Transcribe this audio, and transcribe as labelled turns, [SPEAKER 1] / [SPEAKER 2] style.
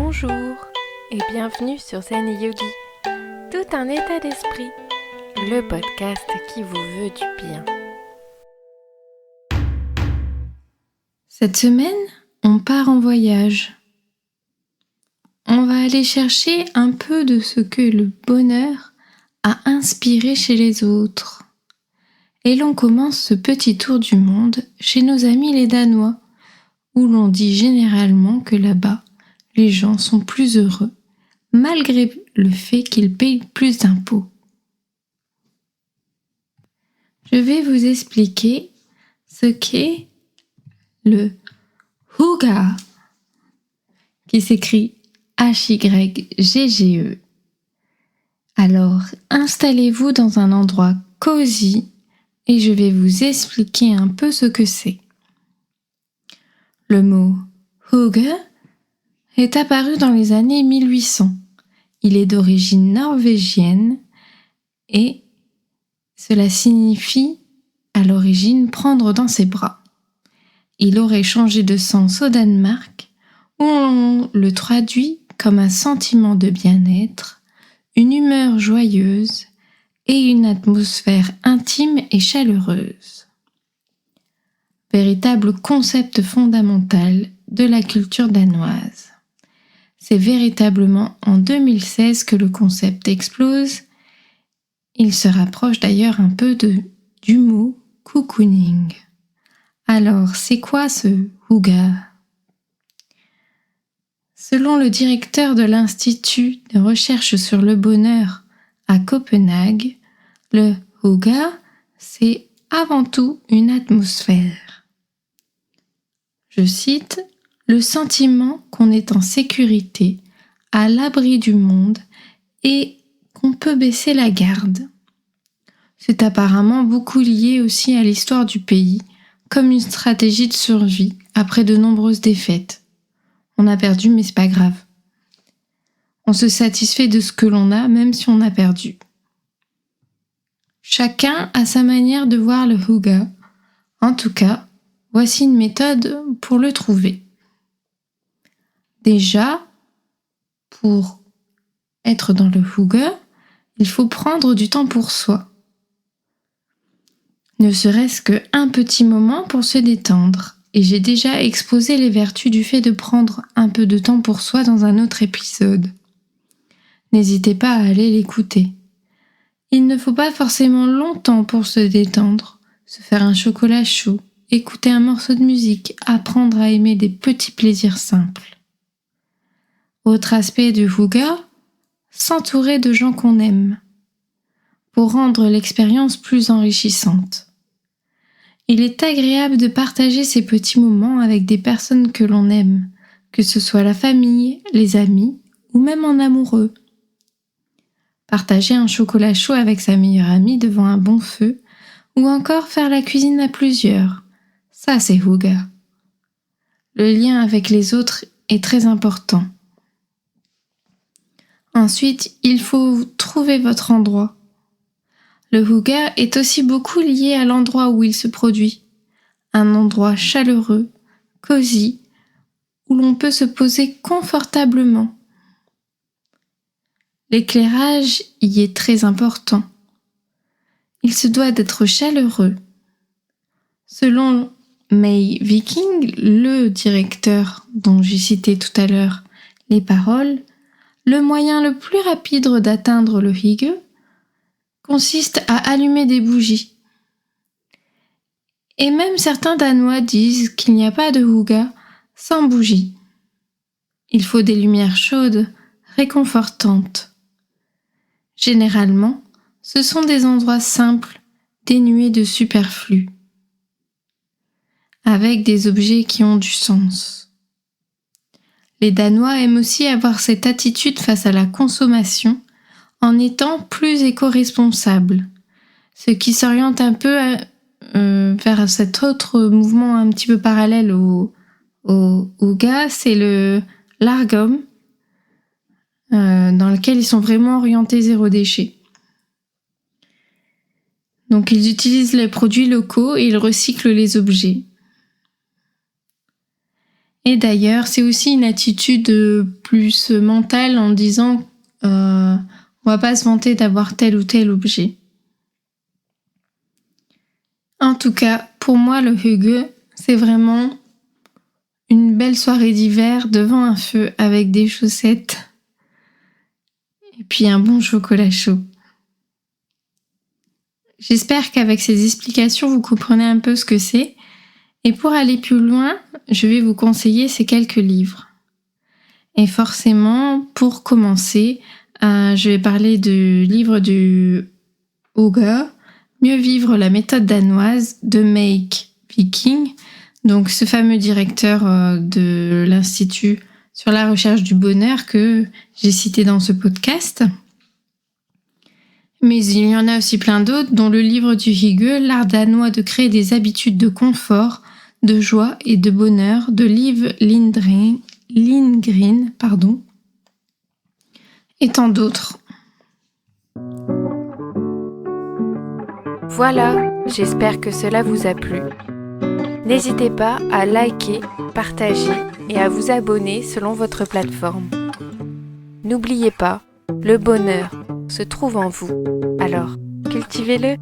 [SPEAKER 1] Bonjour et bienvenue sur Zen Yogi, tout un état d'esprit, le podcast qui vous veut du bien.
[SPEAKER 2] Cette semaine, on part en voyage. On va aller chercher un peu de ce que le bonheur a inspiré chez les autres. Et l'on commence ce petit tour du monde chez nos amis les Danois, où l'on dit généralement que là-bas, les gens sont plus heureux, malgré le fait qu'ils payent plus d'impôts. Je vais vous expliquer ce qu'est le hygge, qui s'écrit Hygge. Alors, installez-vous dans un endroit cosy et je vais vous expliquer un peu ce que c'est. Le mot hygge est apparu dans les années 1800. Il est d'origine norvégienne et cela signifie à l'origine prendre dans ses bras. Il aurait changé de sens au Danemark où on le traduit comme un sentiment de bien-être, une humeur joyeuse et une atmosphère intime et chaleureuse. Véritable concept fondamental de la culture danoise. C'est véritablement en 2016 que le concept explose. Il se rapproche d'ailleurs un peu du mot cocooning. Alors, c'est quoi ce hygge ? Selon le directeur de l'Institut de recherche sur le bonheur à Copenhague, le hygge, c'est avant tout une atmosphère. Je cite, « Le sentiment qu'on est en sécurité, à l'abri du monde et qu'on peut baisser la garde. » C'est apparemment beaucoup lié aussi à l'histoire du pays, comme une stratégie de survie après de nombreuses défaites. On a perdu, mais c'est pas grave. On se satisfait de ce que l'on a, même si on a perdu. Chacun a sa manière de voir le hygge. En tout cas, voici une méthode pour le trouver. Déjà, pour être dans le hygge, il faut prendre du temps pour soi. Ne serait-ce qu'un petit moment pour se détendre. Et j'ai déjà exposé les vertus du fait de prendre un peu de temps pour soi dans un autre épisode. N'hésitez pas à aller l'écouter. Il ne faut pas forcément longtemps pour se détendre, se faire un chocolat chaud, écouter un morceau de musique, apprendre à aimer des petits plaisirs simples. Autre aspect du hygge, s'entourer de gens qu'on aime, pour rendre l'expérience plus enrichissante. Il est agréable de partager ces petits moments avec des personnes que l'on aime, que ce soit la famille, les amis ou même en amoureux. Partager un chocolat chaud avec sa meilleure amie devant un bon feu ou encore faire la cuisine à plusieurs, ça c'est hygge. Le lien avec les autres est très important. Ensuite, il faut trouver votre endroit. Le hygge est aussi beaucoup lié à l'endroit où il se produit. Un endroit chaleureux, cosy, où l'on peut se poser confortablement. L'éclairage y est très important. Il se doit d'être chaleureux. Selon May Viking, le directeur dont j'ai cité tout à l'heure les paroles, le moyen le plus rapide d'atteindre le hygge consiste à allumer des bougies. Et même certains Danois disent qu'il n'y a pas de hygge sans bougies. Il faut des lumières chaudes, réconfortantes. Généralement, ce sont des endroits simples, dénués de superflu, avec des objets qui ont du sens. Les Danois aiment aussi avoir cette attitude face à la consommation en étant plus éco-responsables, ce qui s'oriente un peu vers cet autre mouvement un petit peu parallèle au hygge, c'est le lagom, dans lequel ils sont vraiment orientés zéro déchet. Donc ils utilisent les produits locaux et ils recyclent les objets. Et d'ailleurs, c'est aussi une attitude plus mentale en disant on va pas se vanter d'avoir tel ou tel objet. En tout cas, pour moi, le hygge, c'est vraiment une belle soirée d'hiver devant un feu avec des chaussettes et puis un bon chocolat chaud. J'espère qu'avec ces explications, vous comprenez un peu ce que c'est. Et pour aller plus loin, je vais vous conseiller ces quelques livres. Et forcément, pour commencer, je vais parler du livre du Hygge, Mieux vivre la méthode danoise de Make Viking, donc ce fameux directeur de l'Institut sur la recherche du bonheur que j'ai cité dans ce podcast. Mais il y en a aussi plein d'autres, dont le livre du Hygge, l'art danois de créer des habitudes de confort, de joie et de bonheur, de Liv Lindgren, et tant d'autres.
[SPEAKER 1] Voilà, j'espère que cela vous a plu. N'hésitez pas à liker, partager et à vous abonner selon votre plateforme. N'oubliez pas, le bonheur se trouve en vous, alors cultivez-le.